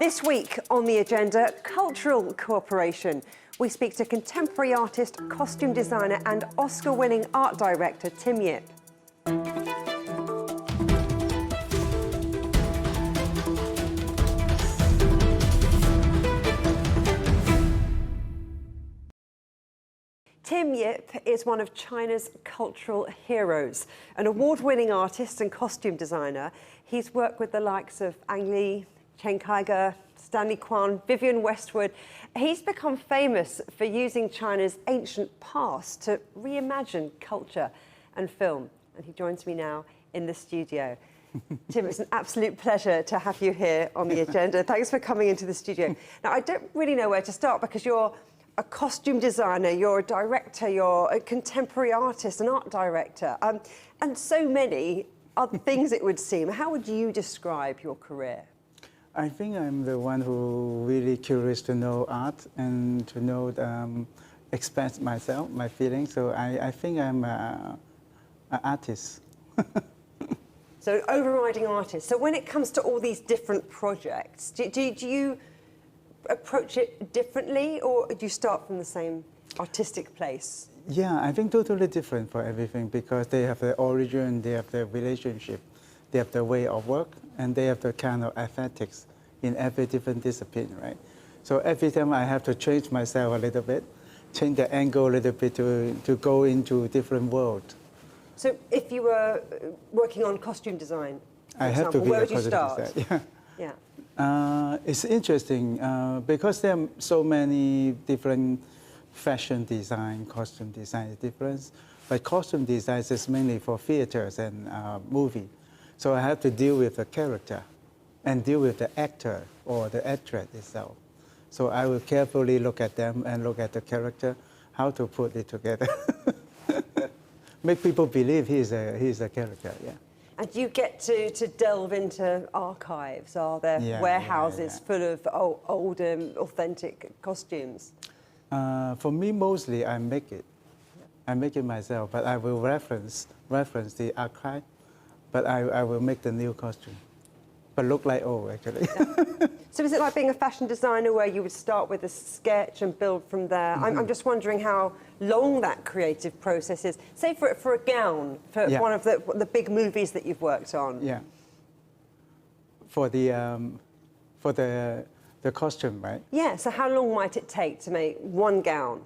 This week on the agenda, cultural cooperation. We speak to contemporary artist, costume designer and Oscar-winning art director Tim Yip. Tim Yip is one of China's cultural heroes. An award-winning artist and costume designer, he's worked with the likes of Ang Lee, Chen Kaige, Stanley Kwan, Vivienne Westwood. He's become famous for using China's ancient past to reimagine culture and film. And he joins me now in the studio. Tim, it's an absolute pleasure to have you here on the agenda. Thanks for coming into the studio. Now, I don't really know where to start because you're a costume designer, you're a director, you're a contemporary artist, an art director, and so many other things it would seem. How would you describe your career? I think I'm the one who really curious to know art and to know, express myself, my feelings. So I think I'm an artist. So an overriding artist. So when it comes to all these different projects, do you approach it differently, or do you start from the same artistic place? Yeah, I think totally different for everything because they have their origin, they have their relationship, they have their way of work, and they have the kind of aesthetics in every different discipline, right? So every time I have to change myself a little bit, change the angle a little bit to go into a different world. So if you were working on costume design, for I have example, to be where a would you costume start? designer. Yeah. It's interesting because there are so many different fashion design, costume design is different, but costume design is mainly for theaters and movie. So I have to deal with the character and deal with the actor or the actress itself. So I will carefully look at them and look at the character, how to put it together. Make people believe he's a character, yeah. And you get to delve into archives. Are there warehouses full of old authentic costumes? For me, mostly I make it. I make it myself, but I will reference the archive, but I will make the new costume. But look like old, actually. Yeah. So is it like being a fashion designer where you would start with a sketch and build from there? Mm-hmm. I'm just wondering how long that creative process is. Say for a gown, for one of the big movies that you've worked on. Yeah. For the costume, right? Yeah, so how long might it take to make one gown?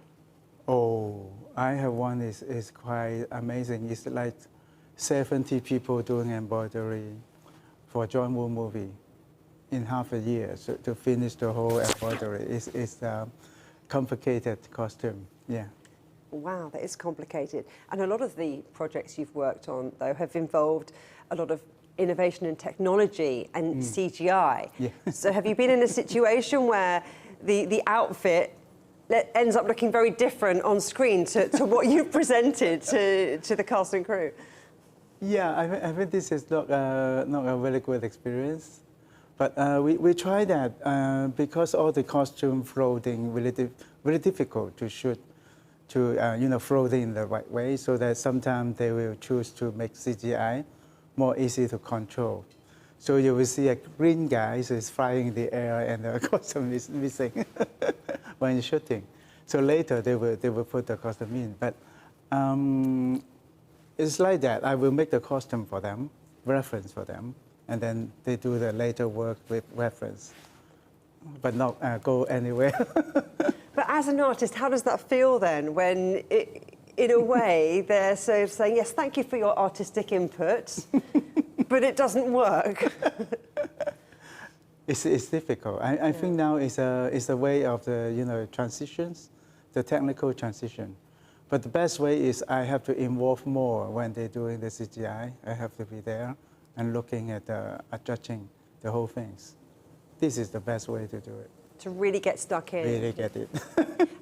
Oh, I have one is quite amazing. It's like 70 people doing embroidery for a John Woo movie in half a year to finish the whole embroidery. It's a complicated costume, yeah. Wow, that is complicated. And a lot of the projects you've worked on, though, have involved a lot of innovation in technology and CGI. Yeah. So have you been in a situation where the outfit ends up looking very different on screen to what you presented to the cast and crew? Yeah, I think this is not a very good experience. But we try that because all the costume floating really difficult to shoot, to floating in the right way. So that sometimes they will choose to make CGI more easy to control. So you will see a green guy is flying in the air and the costume is missing when shooting. So later they will put the costume in. But it's like that. I will make the costume for them, reference for them, and then they do the later work with reference, but not go anywhere. But as an artist, how does that feel then when, in a way, they're sort of saying, yes, thank you for your artistic input, but it doesn't work? It's difficult. I think now it's a way of the transitions, the technical transition. But the best way is I have to involve more when they're doing the CGI. I have to be there and looking at judging the whole things. This is the best way to do it. To really get stuck in. Really get it.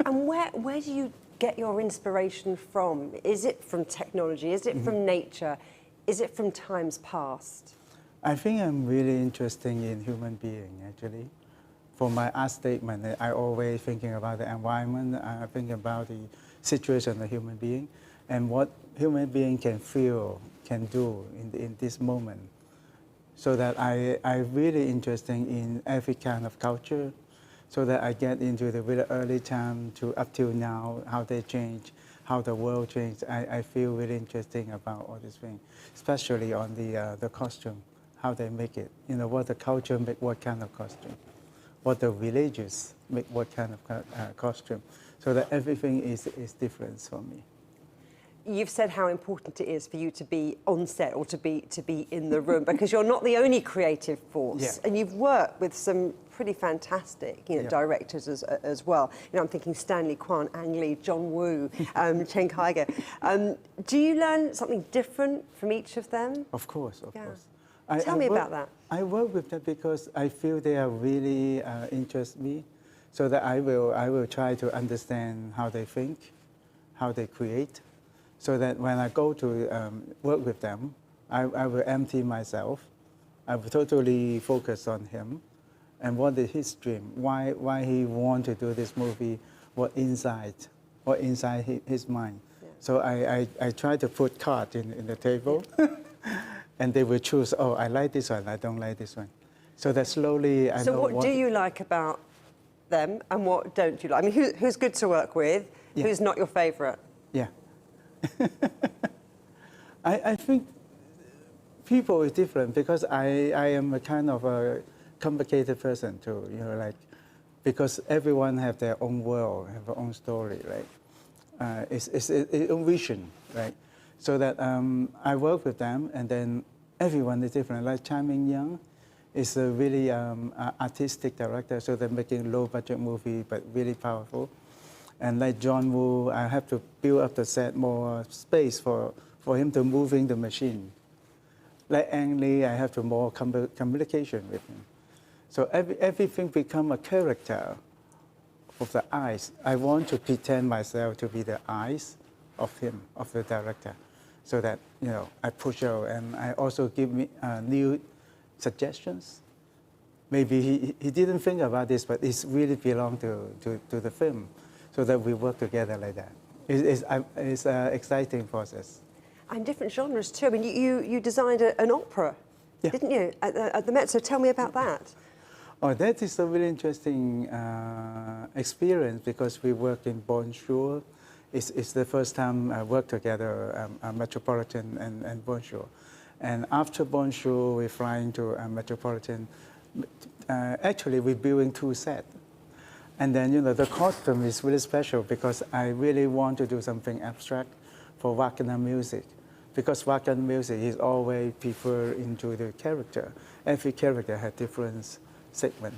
And where do you get your inspiration from? Is it from technology? Is it from nature? Is it from times past? I think I'm really interested in human being, actually. For my art statement, I always thinking about the environment. I think about the situation of the human being and what human being can feel, can do in this moment. so that I'm really interested in every kind of culture, so that I get into the really early time to up till now, how they change, how the world changed. I feel really interesting about all these things, especially on the costume, how they make it. You know, what the culture make what kind of costume, what the villages make what kind of costume, so that everything is different for me. You've said how important it is for you to be on set or to be in the room, because you're not the only creative force, Yeah. and you've worked with some pretty fantastic, Yeah. directors as well. I'm thinking Stanley Kwan, Ang Lee, John Woo, Chen Kaige. Do you learn something different from each of them? Of course, of Yeah. course. Tell me about that. I work with them because I feel they are really interest me, so that I will try to understand how they think, how they create, so that when I go to work with them, I will empty myself. I will totally focus on him, and what is his dream, why he want to do this movie, what inside his mind. Yeah. So I try to put cards in the table, and they will choose, oh, I like this one, I don't like this one. So that slowly I know So what do you like about them and what don't you like? I mean, who's good to work with? Yeah. Who's not your favourite? Yeah. I think people is different because I am a kind of a complicated person too, because everyone have their own world, have their own story, right? It's a own vision, right? So that I work with them, and then everyone is different. Like Chai Ming-young is a really artistic director, so they're making low-budget movie, but really powerful. And like John Woo, I have to build up the set more space for him to moving the machine. Like Ang Lee, I have to more communication with him. So everything become a character of the eyes. I want to pretend myself to be the eyes of him, of the director, so that I push out, and I also give me new suggestions. Maybe he didn't think about this, but it's really belong to the film, so that we work together like that. It's an exciting process. And different genres too. I mean, you designed an opera, Yeah. didn't you, at the Met? So tell me about that. Oh, that is a really interesting experience because we work in Bonjour. It's the first time I work together, Metropolitan and Bonjour. And after Bonjour, we're flying to Metropolitan. Actually, we're building 2 sets. And then, the costume is really special because I really want to do something abstract for Wagner music. Because Wagner music is always preferred into the character. Every character has different segment.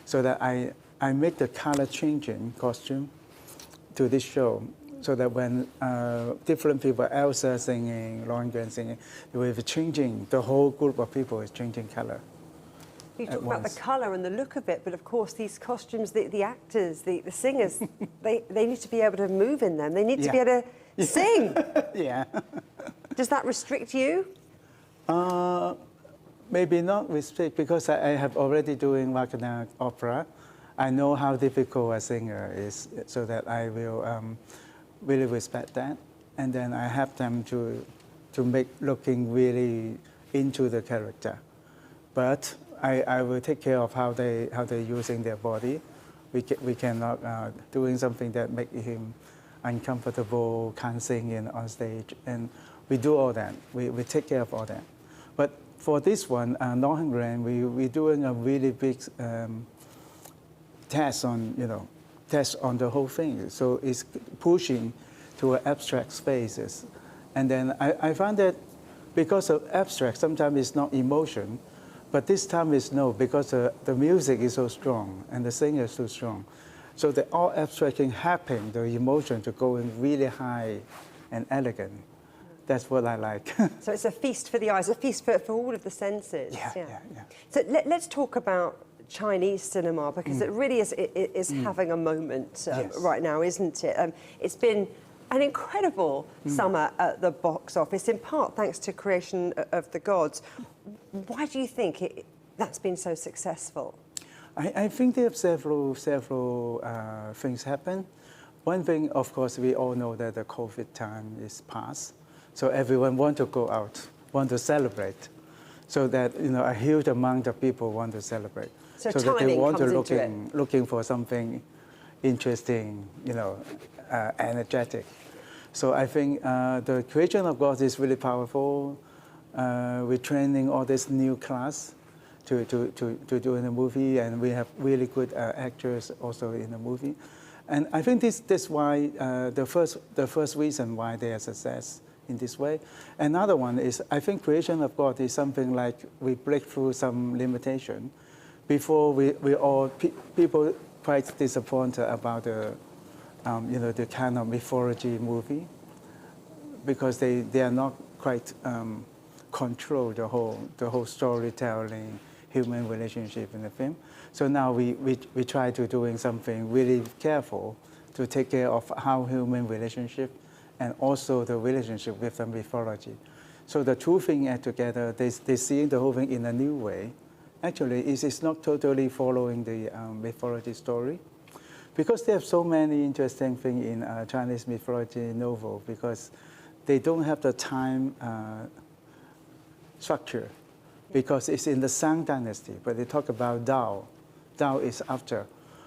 So that I make the color changing costume to this show, so that when different people, Elsa singing, Lundgren singing, we're changing, the whole group of people is changing color. You talk about the colour and the look of it, but of course these costumes, the actors, the singers, they need to be able to move in them. They need to be able to sing. Yeah. Does that restrict you? Maybe not restrict, because I have already doing Wagner opera. I know how difficult a singer is, so that I will really respect that. And then I have them to make looking really into the character. But I will take care of how they're using their body. We cannot doing something that make him uncomfortable, can't sing on stage, and we do all that. We take care of all that. But for this one, Lundgren, we're doing a really big test on the whole thing. So it's pushing to abstract spaces, and then I found that because of abstract, sometimes it's not emotion. But this time is no, because the music is so strong and the singer is so strong. So the all abstracting happen, the emotion to go in really high and elegant. That's what I like. So it's a feast for the eyes, a feast for all of the senses. Yeah. So let's talk about Chinese cinema, because it really is having a moment right now, isn't it? It's been an incredible summer at the box office, in part thanks to Creation of the Gods. Why do you think that's been so successful? I think there are several things happen. One thing, of course, we all know that the COVID time is past, so everyone want to go out, want to celebrate. so that a huge amount of people want to celebrate. So that they timing want to comes into it. looking for something interesting, energetic. So I think the creation of God is really powerful. We're training all this new class to do in the movie, and we have really good actors also in the movie. And I think this why the first reason why they are success in this way. Another one is I think creation of God is something like we break through some limitation. Before people quite disappointed about the the kind of mythology movie because they are not quite control the whole storytelling, human relationship in the film. So now we try to doing something really careful to take care of how human relationship and also the relationship with the mythology. So the two things add together, they see the whole thing in a new way. Actually, it's not totally following the mythology story, because they have so many interesting things in Chinese mythology novel, because they don't have the time structure, because it's in the Shang Dynasty, but they talk about Tao. Tao is after.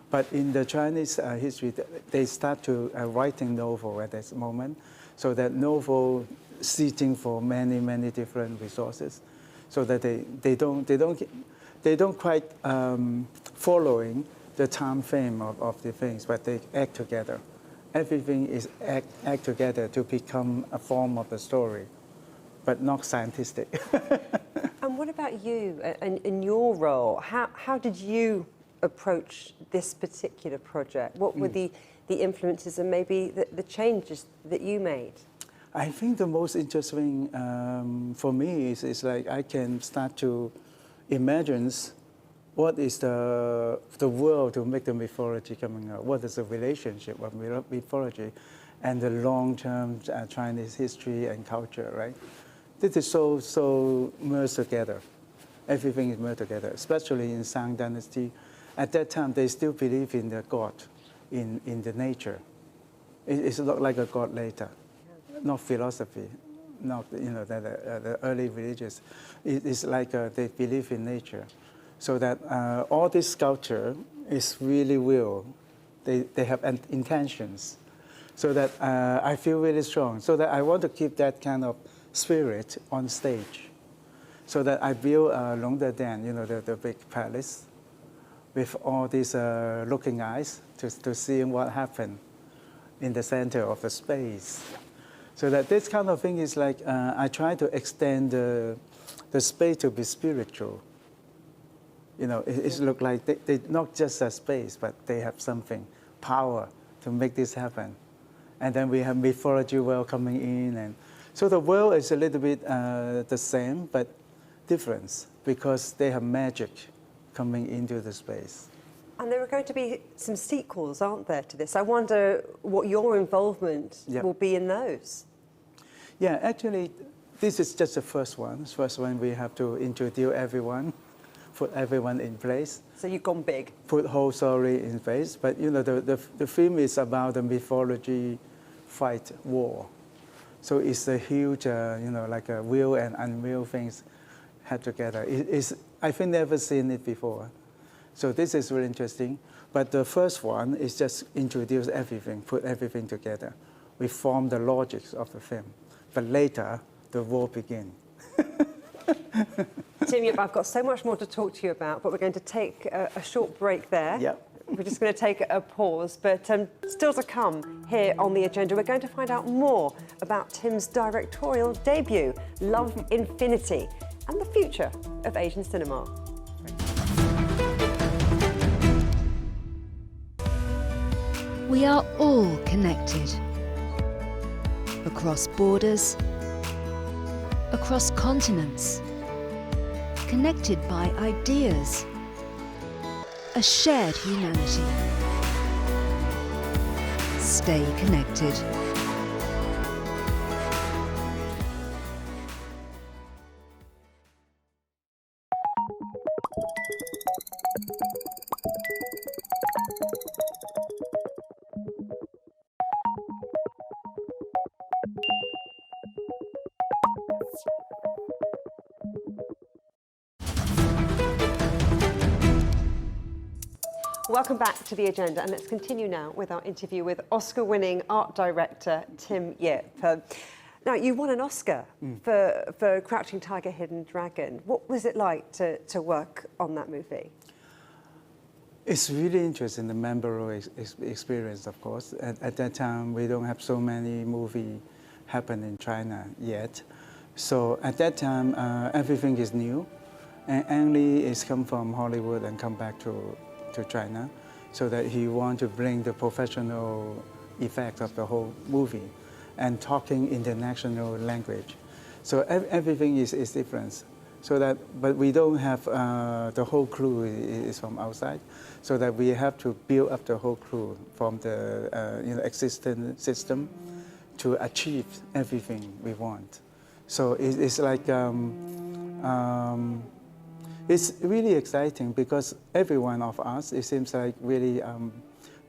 But in the Chinese history, they start to writing novel at this moment, so that novel seeking for many different resources, so that they don't quite following the time frame of the things, but they act together. Everything is act together to become a form of the story, but not scientific. And what about you in your role? How did you approach this particular project? What were the influences and maybe the changes that you made? I think the most interesting for me is like I can start to imagine what is the world to make the mythology coming out. What is the relationship of mythology and the long-term Chinese history and culture, right? This is so merged together. Everything is merged together, especially in Shang Dynasty. At that time, they still believe in the God, in the nature. It's not like a God later, not philosophy, not the early religious. It's like they believe in nature, so that all this sculpture is really real. They have intentions, so that I feel really strong. So that I want to keep that kind of spirit on stage, so that I build Longda, the big palace, with all these looking eyes to see what happened in the center of the space. So that this kind of thing is like, I try to extend the space to be spiritual. It looks like they not just a space, but they have something, power to make this happen. And then we have mythology world coming in. And so the world is a little bit the same, but different, because they have magic coming into the space. And there are going to be some sequels, aren't there, to this? I wonder what your involvement will be in those. Yeah, actually, this is just the first one. The first one, we have to introduce everyone, put everyone in place. So you've gone big. Put whole story in place. But the film is about the mythology fight war. So it's a huge, like a real and unreal things had together. I think never seen it before. So this is really interesting. But the first one is just introduce everything, put everything together. We form the logics of the film. But later, the war begins. Tim Yip, I've got so much more to talk to you about, but we're going to take a short break there. Yep. We're just going to take a pause, but still to come here on the agenda, we're going to find out more about Tim's directorial debut, Love Infinity, and the future of Asian cinema. We are all connected. Across borders, across continents, connected by ideas, a shared humanity. Stay connected. Welcome back to The Agenda, and let's continue now with our interview with Oscar-winning art director Tim Yip. Now, you won an Oscar for Crouching Tiger, Hidden Dragon. What was it like to work on that movie? It's really interesting, the memorable experience, of course. At that time, we don't have so many movies happen in China yet. So at that time, everything is new. And Ang Lee is come from Hollywood and come back to China, so that he want to bring the professional effect of the whole movie and talking international language. So everything is different. So that, but we don't have the whole crew is from outside, so that we have to build up the whole crew from the existing system to achieve everything we want. So it's like it's really exciting because every one of us, it seems like really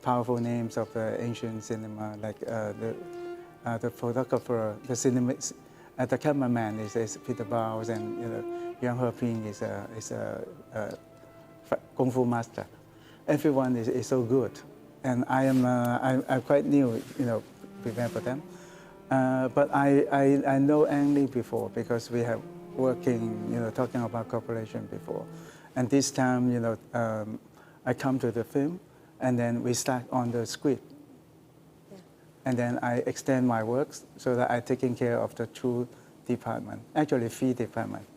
powerful names of ancient cinema, like the photographer, the cameraman is Peter Bowles, and Yang Heping is a kung fu master. Everyone is so good, and I'm quite new, prepare for them. But I know Ang Lee before because we have working, talking about cooperation before. And this time, I come to the film, and then we start on the script. Yeah. And then I extend my works so that I'm taking care of the two departments, actually 3 departments,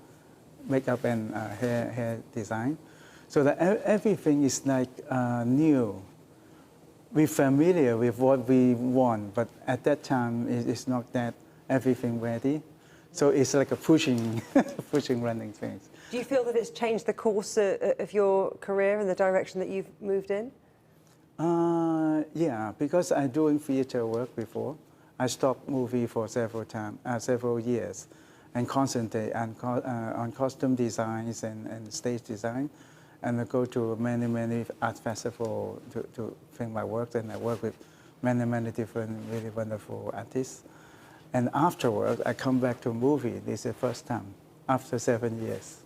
makeup and hair design. So that everything is like new. We're familiar with what we want, but at that time, it's not that everything ready. So it's like a pushing running things. Do you feel that it's changed the course of your career and the direction that you've moved in? Yeah, because I'm doing theater work before. I stopped movie for several years, and concentrate on costume designs and stage design, and I go to many art festivals to film my work, and I work with many different really wonderful artists. And afterwards, I come back to movie. This is the first time, after 7 years.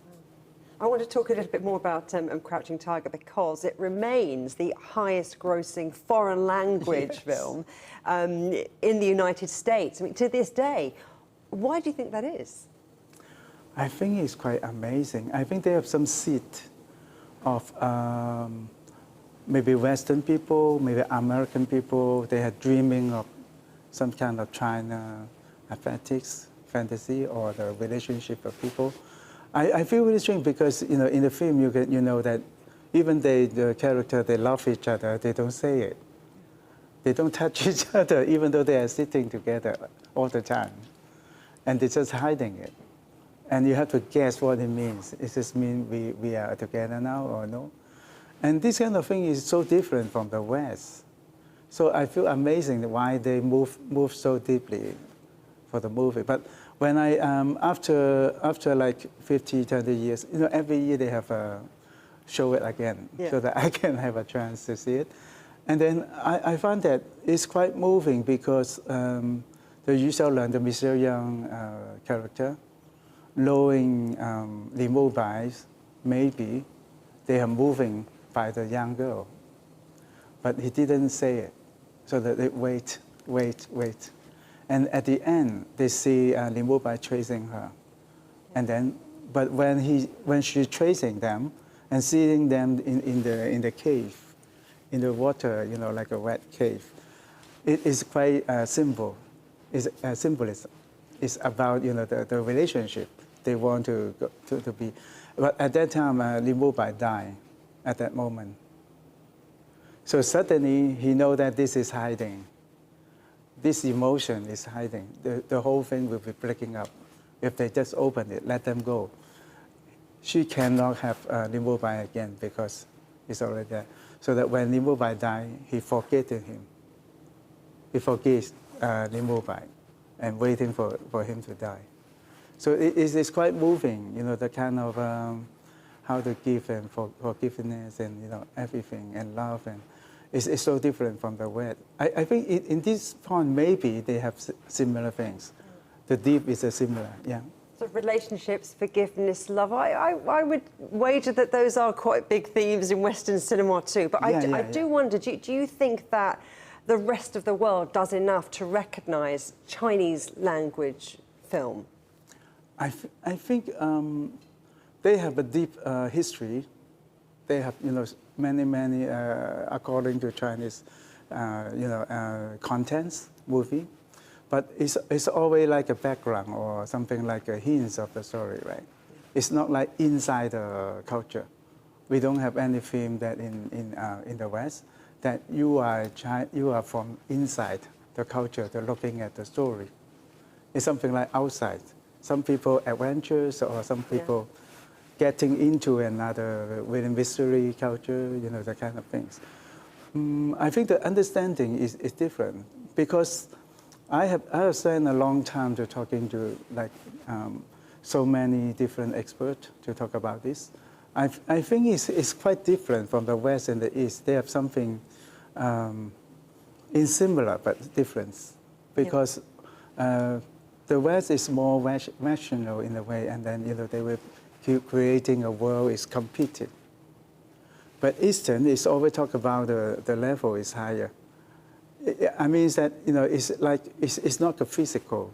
I want to talk a little bit more about Crouching Tiger because it remains the highest grossing foreign language film in the United States. I mean, to this day. Why do you think that is? I think it's quite amazing. I think they have some seed of maybe Western people, maybe American people. They are dreaming of some kind of China aesthetics, fantasy, or the relationship of people. I feel really strange because in the film you know that even the character, they love each other, they don't say it. They don't touch each other even though they are sitting together all the time. And they're just hiding it. And you have to guess what it means. Does this mean we are together now or no? And this kind of thing is so different from the West. So I feel amazing why they move so deeply for the movie. But when I, after like 50, 20 years, every year they have a show it again, so that I can have a chance to see it. And then I found that it's quite moving because the Yu Xiaolan, the Mr. Young character, knowing the mobiles, maybe they are moving by the young girl. But he didn't say it, so that they wait. And at the end, they see Li Mubai chasing her. And then, but when she's chasing them and seeing them in the cave, in the water, like a wet cave, it is quite simple. It's symbolism. It's about the relationship they want to be. But at that time, Li Mubai died at that moment. So suddenly he knows that this is hiding. This emotion is hiding. The whole thing will be breaking up. If they just open it, let them go. She cannot have Li Mubai again because it's already there. So that when Li Mubai died, he forgetted him. He forgets Li Mubai and waiting for him to die. So it's quite moving, the kind of how to give and forgiveness and everything and love, and it's so different from the West. I think in this point maybe they have similar things. The deep is similar, yeah. So relationships, forgiveness, love. I would wager that those are quite big themes in Western cinema too. But I do wonder, do you think that the rest of the world does enough to recognise Chinese language film? I think they have a deep history. They have, many, according to Chinese, contents, movie. But it's always like a background or something like a hint of the story, right? It's not like inside the culture. We don't have any film that in the West that you are from inside the culture, to looking at the story. It's something like outside. Some people adventures, or some people getting into another within mystery culture, that kind of things. I think the understanding is different, because I have spent a long time to talking to so many different experts to talk about this. I think it's quite different from the West and the East. They have something in similar but different, because the West is more rational in a way, and then they will keep creating a world is competing. But Eastern is always talk about the level is higher. I mean that it's not a physical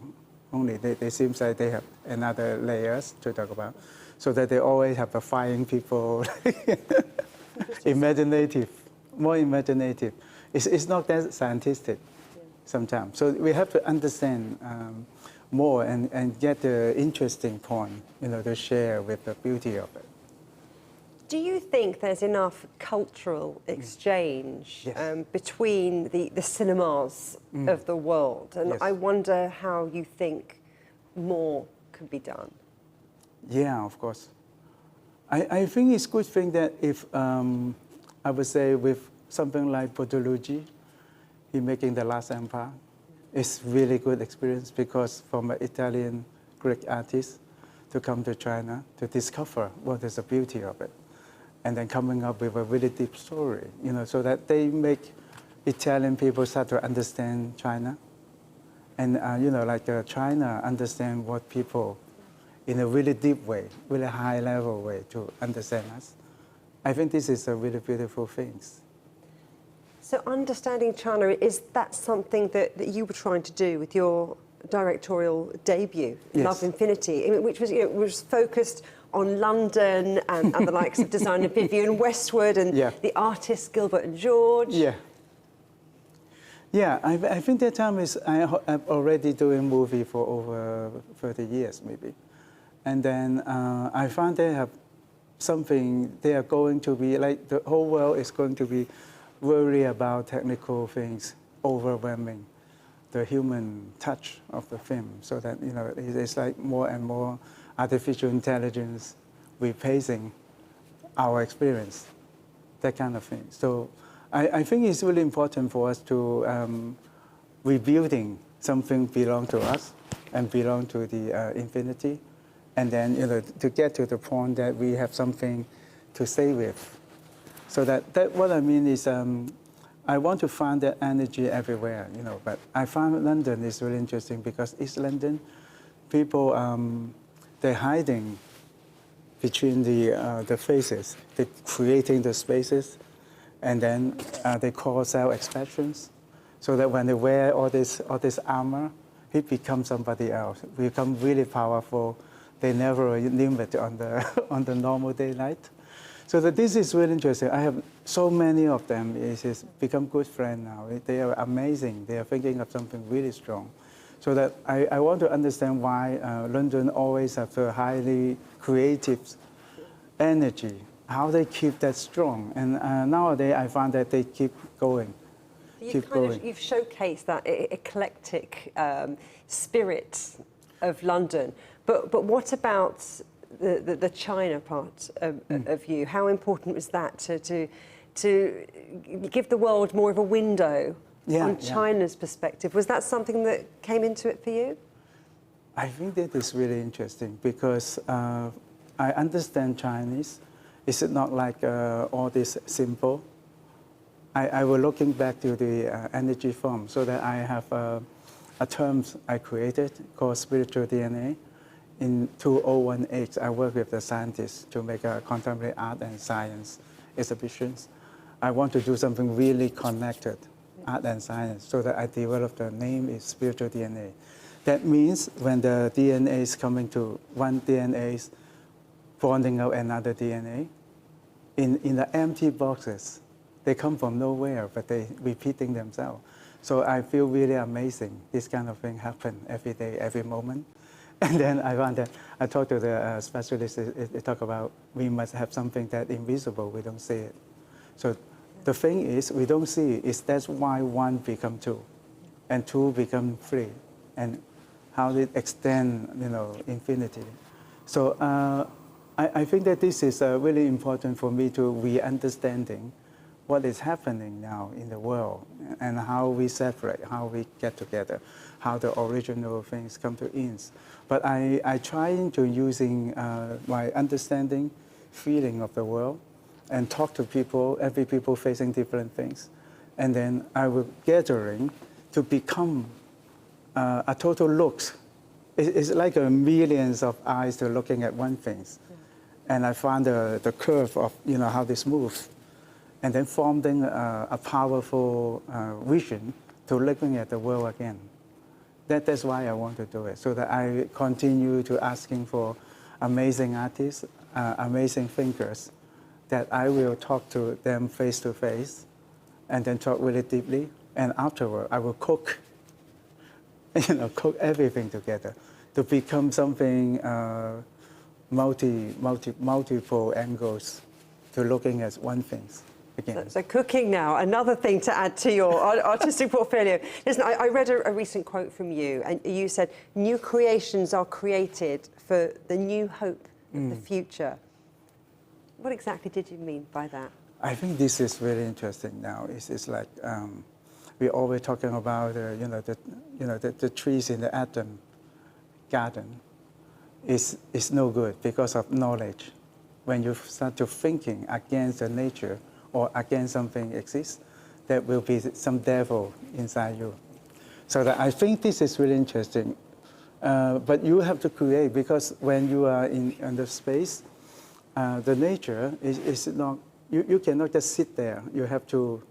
only. They seem like they have another layers to talk about, so that they always have a flying people, imaginative, more imaginative. It's not that scientific sometimes. So we have to understand more and get the interesting point, to share with the beauty of it. Do you think there's enough cultural exchange between the cinemas of the world? And I wonder how you think more could be done. Yeah, of course. I think it's a good thing that if, I would say with something like Bertolucci, he making The Last Empire, it's really good experience, because from an Italian Greek artist to come to China to discover what is the beauty of it, and then coming up with a really deep story, so that they make Italian people start to understand China, and China understand what people in a really deep way, really high level way to understand us. I think this is a really beautiful thing. So understanding China, is that something that you were trying to do with your directorial debut, Love Infinity, which was, was focused on London and the likes of designer Vivienne Westwood and the artists Gilbert and George? Yeah, I think that time is, I'm already doing movie for over 30 years maybe. And then I found they have something, they are going to be, like the whole world is going to be worried about technical things, overwhelming the human touch of the film, so that it's like more and more artificial intelligence replacing our experience, that kind of thing. So I think it's really important for us to rebuilding something belong to us and belong to the infinity, and then to get to the point that we have something to stay with. So that what I mean is I want to find that energy everywhere, but I found London is really interesting, because East London, people, they're hiding between the faces. They're creating the spaces, and then they call self-expressions, so that when they wear all this armor, it becomes somebody else. We become really powerful. They never limit on the normal daylight. So that this is really interesting. I have so many of them. It's become good friends now. They are amazing. They are thinking of something really strong. So that I want to understand why London always have a highly creative energy, how they keep that strong. And nowadays I find that they keep going. You've showcased that eclectic spirit of London. But what about the China part of you? How important was that to give the world more of a window on China's perspective? Was that something that came into it for you? I think that is really interesting, because I understand Chinese. It's not like all this simple. I was looking back to the energy form, so that I have a term I created called spiritual DNA. in 2018, I worked with the scientists to make a contemporary art and science exhibitions. I want to do something really connected, art and science, so that I developed the name is spiritual DNA. That means when the DNA is coming to one DNA is bonding out another DNA, in the empty boxes, they come from nowhere, but they repeating themselves. So I feel really amazing. This kind of thing happen every day, every moment. And then I found that I talked to the specialists. They talk about we must have something that invisible. We don't see it. So the thing is, we don't see it. That's why one become two, and two become three, and how it extend, infinity. So I think that this is really important for me to re-understanding what is happening now in the world and how we separate, how we get together, how the original things come to ends. But I try into using my understanding, feeling of the world, and talk to people, every people facing different things. And then I will gathering to become a total looks. It's like millions of eyes to looking at one thing. And I found the curve of how this moves. And then forming a powerful vision to looking at the world again. That's why I want to do it, so that I continue to asking for amazing artists, amazing thinkers, that I will talk to them face to face, and then talk really deeply. And afterward, I will cook, cook everything together to become something multiple angles to looking at one thing. So cooking now, another thing to add to your artistic portfolio. Listen, I read a recent quote from you, and you said, new creations are created for the new hope of the future. What exactly did you mean by that? I think this is really interesting now. It's like we're always talking about the trees in the Eden garden. It's no good because of knowledge. When you start to thinking against the nature, or against something exists, there will be some devil inside you. So that I think this is really interesting. But you have to create, because when you are in the space, the nature is not, you cannot just sit there. You have to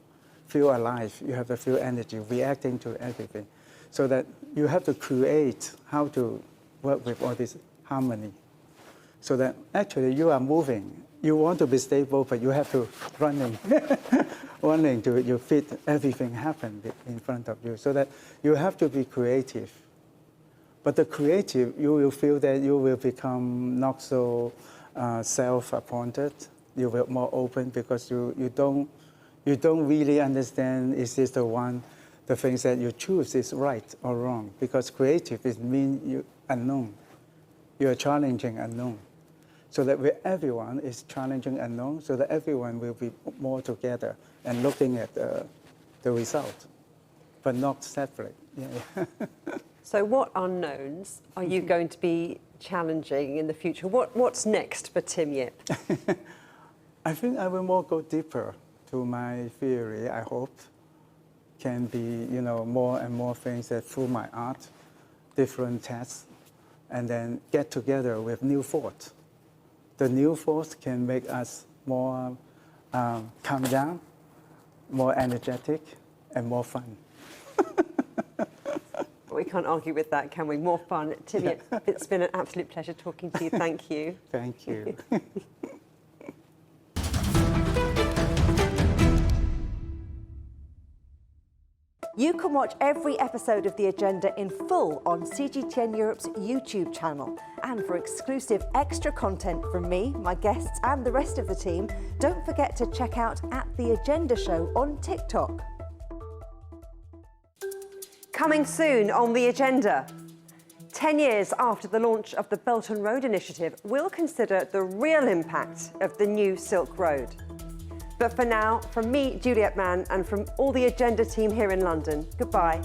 feel alive. You have to feel energy, reacting to everything. So that you have to create how to work with all this harmony. So that actually you are moving. You want to be stable, but you have to running to you fit everything happen in front of you. So that you have to be creative. But the creative, you will feel that you will become not so self-appointed. You will more open because you don't really understand is this the things that you choose is right or wrong. Because creative is mean you unknown. You are challenging unknown. So that everyone is challenging unknown, so that everyone will be more together and looking at the result, but not separate. Yeah. So what unknowns are you going to be challenging in the future? What's next for Tim Yip? I think I will more go deeper to my theory, I hope. Can be, more and more things that through my art, different tests, and then get together with new thoughts. The new force can make us more calm down, more energetic, and more fun. We can't argue with that, can we? More fun. Tim Yip, it's been an absolute pleasure talking to you. Thank you. Thank you. You can watch every episode of The Agenda in full on CGTN Europe's YouTube channel. And for exclusive extra content from me, my guests and the rest of the team, don't forget to check out @The Agenda Show on TikTok. Coming soon on The Agenda. 10 years after the launch of the Belt and Road Initiative, we'll consider the real impact of the new Silk Road. But for now, from me, Juliet Mann, and from all the Agenda team here in London, goodbye.